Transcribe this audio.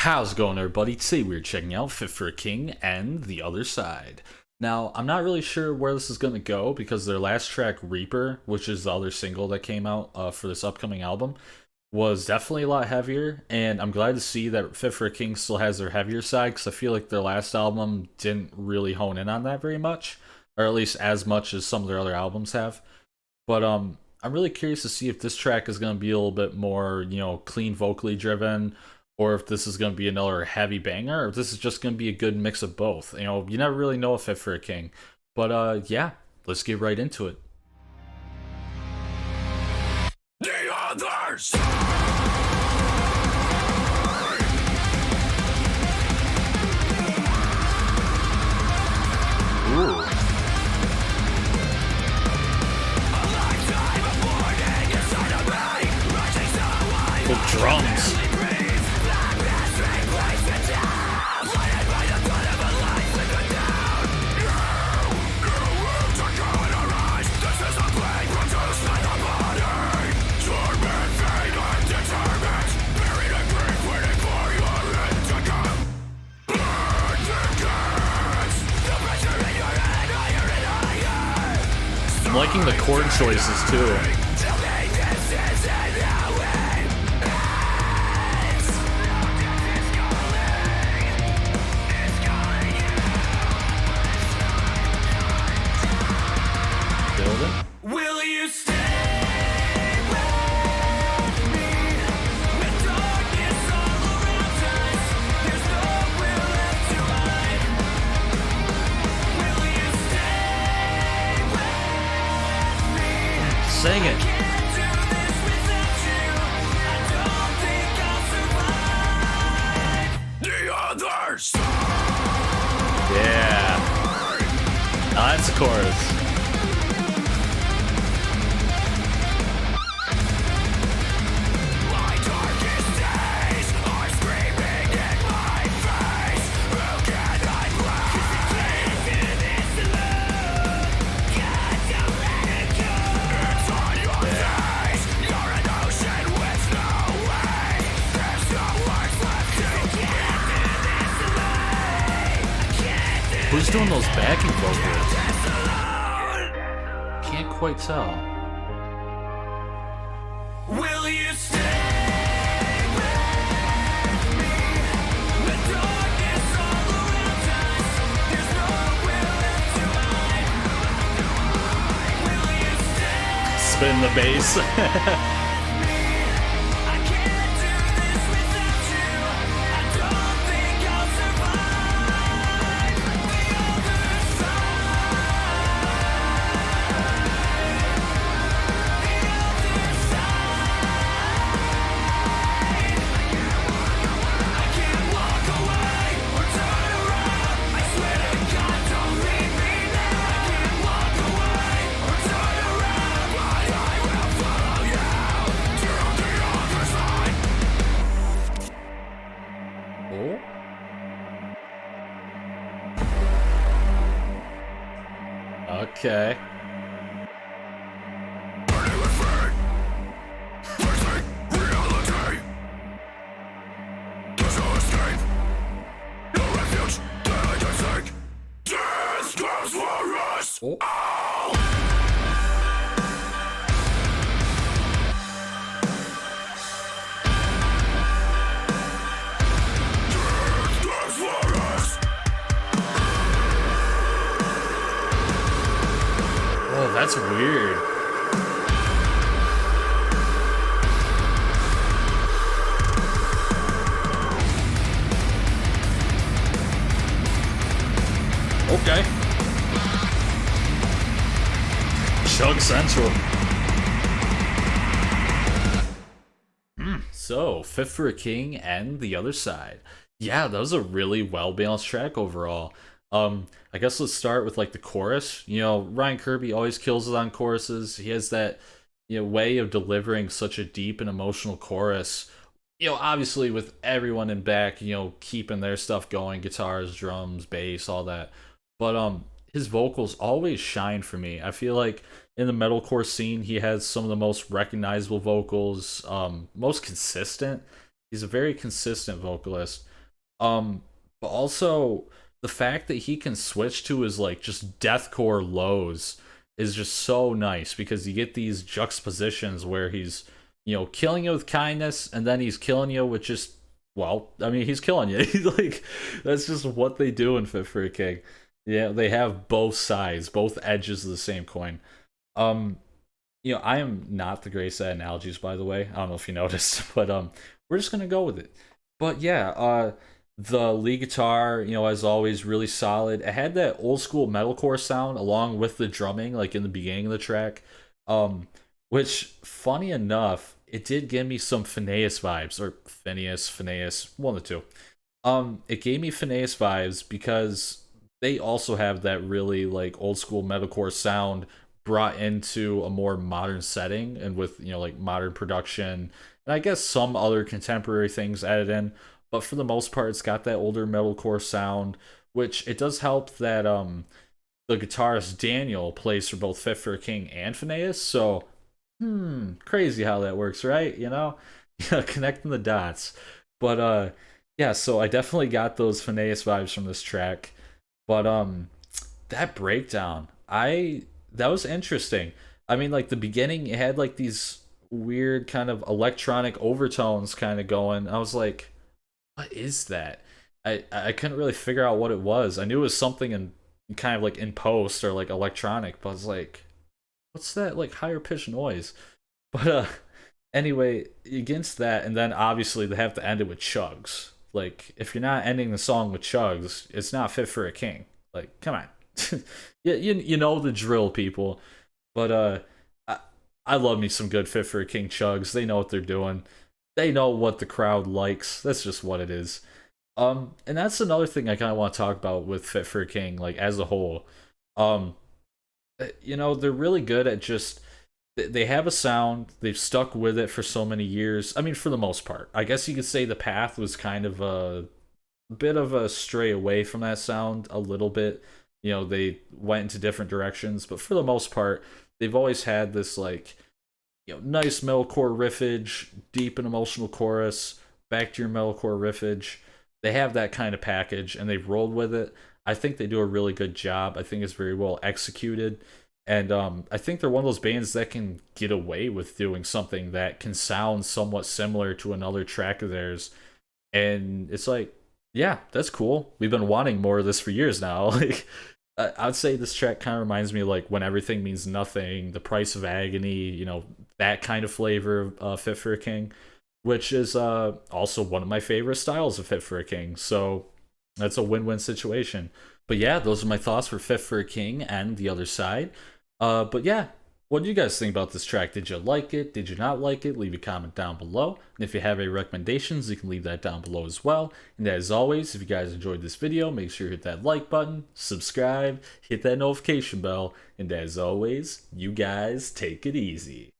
How's it going, everybody? Today we're checking out Fit for a King and The Other Side. Now, I'm not really sure where this is going to go because their last track, Reaper, which is the other single that came out for this upcoming album, was definitely a lot heavier, and I'm glad to see that Fit for a King still has their heavier side because I feel like their last album didn't really hone in on that very much, or at least as much as some of their other albums have. But I'm really curious to see if this track is going to be a little bit more, clean vocally driven, or if this is going to be another heavy banger, or if this is just going to be a good mix of both. You never really know a Fit for a King. But yeah, let's get right into it. The other side. Ooh. The drums. I'm liking the chord choices too. Will you stay with me? With darkness all around us, there's nowhere left to hide. Will you stay with me? Sing it. I can't do this without you. I don't think I'll survive. The other side. Yeah. Now that's the chorus. Who's doing those backing vocals? Can't quite tell. Will you stay with me? With darkness all around us, there's nowhere left to hide. Will you stay? Spin the bass. Okay. Oh. Oh, that's weird. Okay. Chug Central. So, Fit for a King and The Other Side. Yeah, that was a really well-balanced track overall. I guess let's start with like the chorus. Ryan Kirby always kills it on choruses. He has that way of delivering such a deep and emotional chorus. Obviously with everyone in back, keeping their stuff going, guitars, drums, bass, all that. But his vocals always shine for me. I feel like in the metalcore scene, he has some of the most recognizable vocals, most consistent. He's a very consistent vocalist. Um, but also the fact that he can switch to his like just deathcore lows is just so nice because you get these juxtapositions where he's killing you with kindness and then he's killing you with just well, I mean he's killing you. He's like that's just what they do in Fit for a King. Yeah, they have both sides, both edges of the same coin. Um, I am not the greatest at analogies, by the way. I don't know if you noticed, but we're just gonna go with it. But yeah, the lead guitar, as always, really solid. It had that old school metalcore sound along with the drumming, like in the beginning of the track. Which, funny enough, it did give me some Phineas vibes, or Phineas, one of the two. It gave me Phineas vibes because they also have that really like old school metalcore sound brought into a more modern setting and with like modern production and I guess some other contemporary things added in, but for the most part it's got that older metalcore sound, which it does help that the guitarist Daniel plays for both Fit for a King and Phineas, so crazy how that works, right? Yeah, connecting the dots. But yeah, so I definitely got those Phineas vibes from this track. But that breakdown, I that was interesting. I mean, like the beginning, it had like these weird kind of electronic overtones kind of going. I was like, what is that? I couldn't really figure out what it was. I knew it was something in kind of like in post or like electronic, but I was like, what's that like higher pitched noise? But anyway, against that, and then obviously they have to end it with chugs. Like if you're not ending the song with chugs, it's not Fit for a King. Like come on, you know the drill, people. But I, I love me some good Fit for a King chugs. They know what they're doing. They know what the crowd likes. That's just what it is. And that's another thing I kind of want to talk about with Fit for a King, like as a whole. Um, they're really good at just they have a sound, they've stuck with it for so many years. I mean, for the most part, I guess you could say the path was kind of a bit of a stray away from that sound a little bit. They went into different directions, but for the most part they've always had this like nice metalcore riffage, deep and emotional chorus, back to your metalcore riffage. They have that kind of package and they've rolled with it. I think they do a really good job. I think it's very well executed. And I think they're one of those bands that can get away with doing something that can sound somewhat similar to another track of theirs. And it's like, yeah, that's cool. We've been wanting more of this for years now. Like, I'd say this track kind of reminds me of like When Everything Means Nothing, The Price of Agony, that kind of flavor of Fit for a King, which is also one of my favorite styles of Fit for a King. So that's a win-win situation. But yeah, those are my thoughts for Fit for a King and The Other Side. But yeah, what do you guys think about this track? Did you like it? Did you not like it? Leave a comment down below. And if you have any recommendations, you can leave that down below as well. And as always, if you guys enjoyed this video, make sure you hit that like button, subscribe, hit that notification bell. And as always, you guys take it easy.